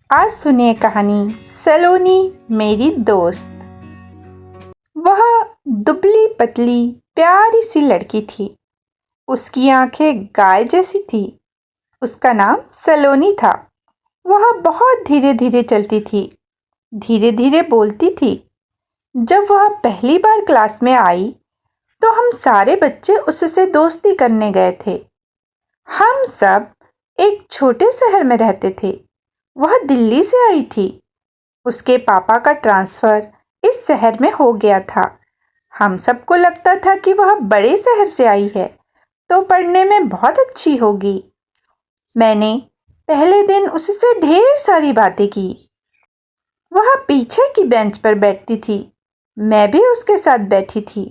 आज सुनिए कहानी सलोनी मेरी दोस्त। वह दुबली पतली प्यारी सी लड़की थी। उसकी आंखें गाय जैसी थी। उसका नाम सलोनी था। वह बहुत धीरे धीरे चलती थी, धीरे धीरे बोलती थी। जब वह पहली बार क्लास में आई तो हम सारे बच्चे उससे दोस्ती करने गए थे। हम सब एक छोटे शहर में रहते थे। वह दिल्ली से आई थी। उसके पापा का ट्रांसफ़र इस शहर में हो गया था। हम सबको लगता था कि वह बड़े शहर से आई है तो पढ़ने में बहुत अच्छी होगी। मैंने पहले दिन उससे ढेर सारी बातें की। वह पीछे की बेंच पर बैठती थी, मैं भी उसके साथ बैठी थी।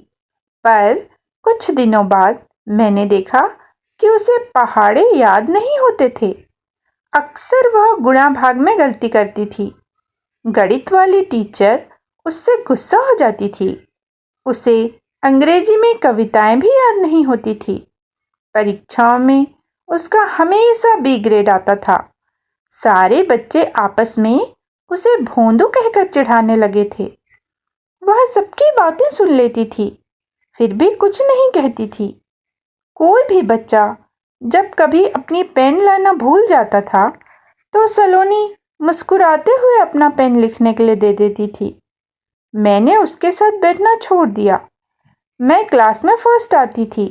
पर कुछ दिनों बाद मैंने देखा कि उसे पहाड़े याद नहीं होते थे। अक्सर वह गुणा भाग में गलती करती थी। गणित वाली टीचर उससे गुस्सा हो जाती थी। उसे अंग्रेजी में कविताएं भी याद नहीं होती थी। परीक्षाओं में उसका हमेशा बी ग्रेड आता था। सारे बच्चे आपस में उसे भोंदू कहकर चिढ़ाने लगे थे। वह सबकी बातें सुन लेती थी, फिर भी कुछ नहीं कहती थी। कोई भी बच्चा जब कभी अपनी पेन लाना भूल जाता था तो सलोनी मुस्कुराते हुए अपना पेन लिखने के लिए दे देती थी। मैंने उसके साथ बैठना छोड़ दिया। मैं क्लास में फर्स्ट आती थी।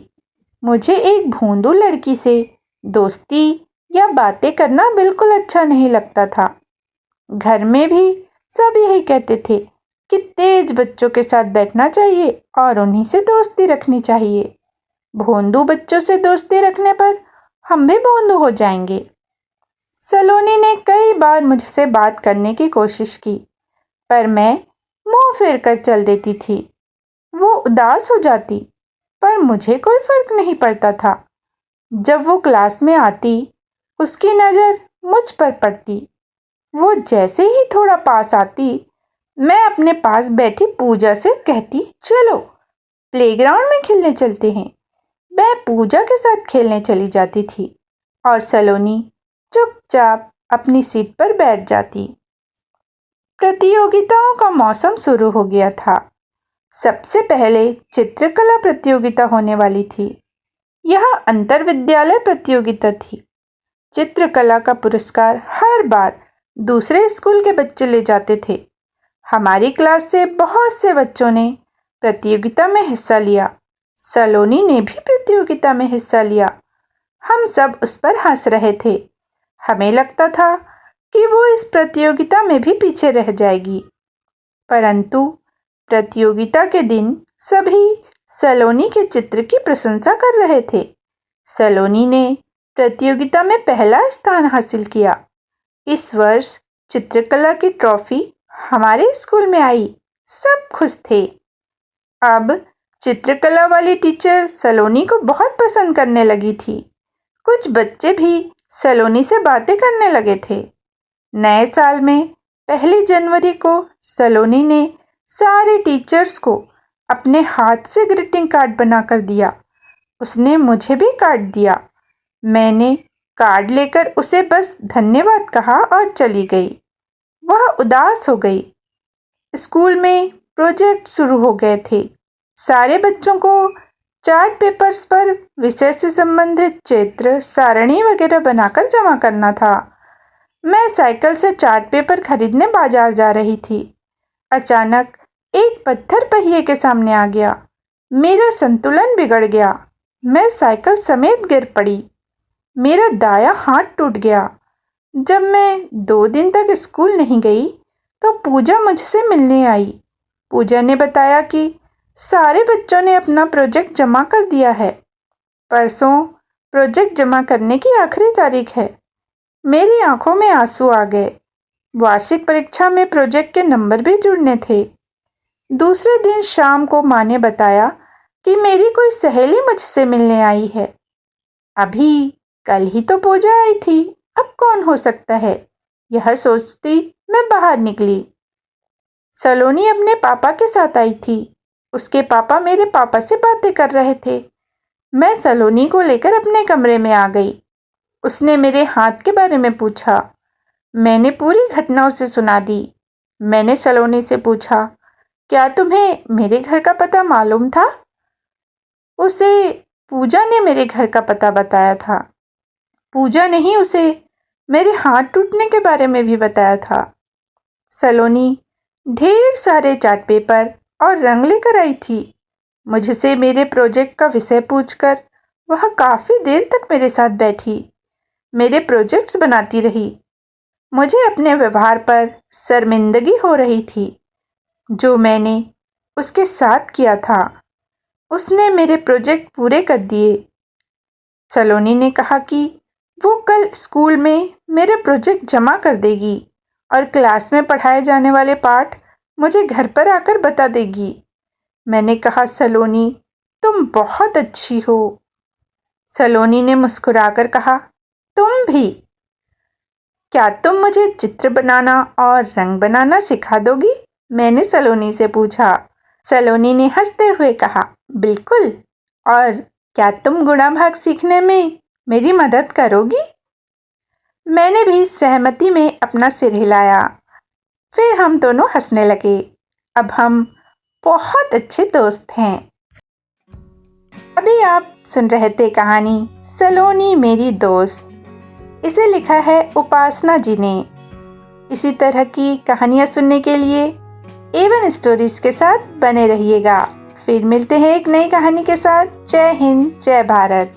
मुझे एक भोंदू लड़की से दोस्ती या बातें करना बिल्कुल अच्छा नहीं लगता था। घर में भी सब यही कहते थे कि तेज बच्चों के साथ बैठना चाहिए और उन्हीं से दोस्ती रखनी चाहिए। भोंदू बच्चों से दोस्ती रखने पर हम भी भोंदू हो जाएंगे। सलोनी ने कई बार मुझसे बात करने की कोशिश की, पर मैं मुंह फेर कर चल देती थी। वो उदास हो जाती, पर मुझे कोई फर्क नहीं पड़ता था। जब वो क्लास में आती, उसकी नज़र मुझ पर पड़ती। वो जैसे ही थोड़ा पास आती, मैं अपने पास बैठी पूजा से कहती, चलो प्लेग्राउंड में खेलने चलते हैं। मैं पूजा के साथ खेलने चली जाती थी और सलोनी चुपचाप अपनी सीट पर बैठ जाती। प्रतियोगिताओं का मौसम शुरू हो गया था। सबसे पहले चित्रकला प्रतियोगिता होने वाली थी। यह अंतरविद्यालय प्रतियोगिता थी। चित्रकला का पुरस्कार हर बार दूसरे स्कूल के बच्चे ले जाते थे। हमारी क्लास से बहुत से बच्चों ने प्रतियोगिता में हिस्सा लिया। सलोनी ने भी प्रतियोगिता में हिस्सा लिया। हम सब उस पर हंस रहे थे। हमें लगता था कि वो इस प्रतियोगिता में भी पीछे रह जाएगी। परंतु प्रतियोगिता के दिन सभी सलोनी के चित्र की प्रशंसा कर रहे थे। सलोनी ने प्रतियोगिता में पहला स्थान हासिल किया। इस वर्ष चित्रकला की ट्रॉफी हमारे स्कूल में आई। सब खुश थे। अब चित्रकला वाली टीचर सलोनी को बहुत पसंद करने लगी थी। कुछ बच्चे भी सलोनी से बातें करने लगे थे। नए साल में 1 जनवरी को सलोनी ने सारे टीचर्स को अपने हाथ से ग्रीटिंग कार्ड बनाकर दिया। उसने मुझे भी कार्ड दिया। मैंने कार्ड लेकर उसे बस धन्यवाद कहा और चली गई। वह उदास हो गई। स्कूल में प्रोजेक्ट शुरू हो गए थे। सारे बच्चों को चार्ट पेपर्स पर विषय से संबंधित चित्र, सारणी वगैरह बनाकर जमा करना था। मैं साइकिल से चार्ट पेपर खरीदने बाजार जा रही थी। अचानक एक पत्थर पहिए के सामने आ गया। मेरा संतुलन बिगड़ गया। मैं साइकिल समेत गिर पड़ी। मेरा दायां हाथ टूट गया। जब मैं 2 दिन तक स्कूल नहीं गई तो पूजा मुझसे मिलने आई। पूजा ने बताया कि सारे बच्चों ने अपना प्रोजेक्ट जमा कर दिया है। परसों प्रोजेक्ट जमा करने की आखिरी तारीख है। मेरी आंखों में आंसू आ गए। वार्षिक परीक्षा में प्रोजेक्ट के नंबर भी जुड़ने थे। दूसरे दिन शाम को माँ ने बताया कि मेरी कोई सहेली मुझसे मिलने आई है। अभी कल ही तो पूजा आई थी, अब कौन हो सकता है? यह सोचती मैं बाहर निकली। सलोनी अपने पापा के साथ आई थी। उसके पापा मेरे पापा से बातें कर रहे थे। मैं सलोनी को लेकर अपने कमरे में आ गई। उसने मेरे हाथ के बारे में पूछा। मैंने पूरी घटना उसे सुना दी। मैंने सलोनी से पूछा, क्या तुम्हें मेरे घर का पता मालूम था? उसे पूजा ने मेरे घर का पता बताया था। पूजा ने ही उसे मेरे हाथ टूटने के बारे में भी बताया था। सलोनी ढेर सारे चार्ट पेपर और रंग लेकर आई थी। मुझसे मेरे प्रोजेक्ट का विषय पूछकर वह काफ़ी देर तक मेरे साथ बैठी, मेरे प्रोजेक्ट्स बनाती रही। मुझे अपने व्यवहार पर शर्मिंदगी हो रही थी जो मैंने उसके साथ किया था। उसने मेरे प्रोजेक्ट पूरे कर दिए। सलोनी ने कहा कि वो कल स्कूल में मेरे प्रोजेक्ट जमा कर देगी और क्लास में पढ़ाए जाने वाले पाठ मुझे घर पर आकर बता देगी। मैंने कहा, सलोनी तुम बहुत अच्छी हो। सलोनी ने मुस्कुराकर कहा, तुम भी। क्या तुम मुझे चित्र बनाना और रंग बनाना सिखा दोगी? मैंने सलोनी से पूछा। सलोनी ने हंसते हुए कहा, बिल्कुल। और क्या तुम गुणा भाग सीखने में मेरी मदद करोगी? मैंने भी सहमति में अपना सिर हिलाया। फिर हम दोनों हंसने लगे। अब हम बहुत अच्छे दोस्त हैं। अभी आप सुन रहे थे कहानी सलोनी मेरी दोस्त। इसे लिखा है उपासना जी ने। इसी तरह की कहानियाँ सुनने के लिए A1 स्टोरीज के साथ बने रहिएगा। फिर मिलते हैं एक नई कहानी के साथ। जय हिंद, जय भारत।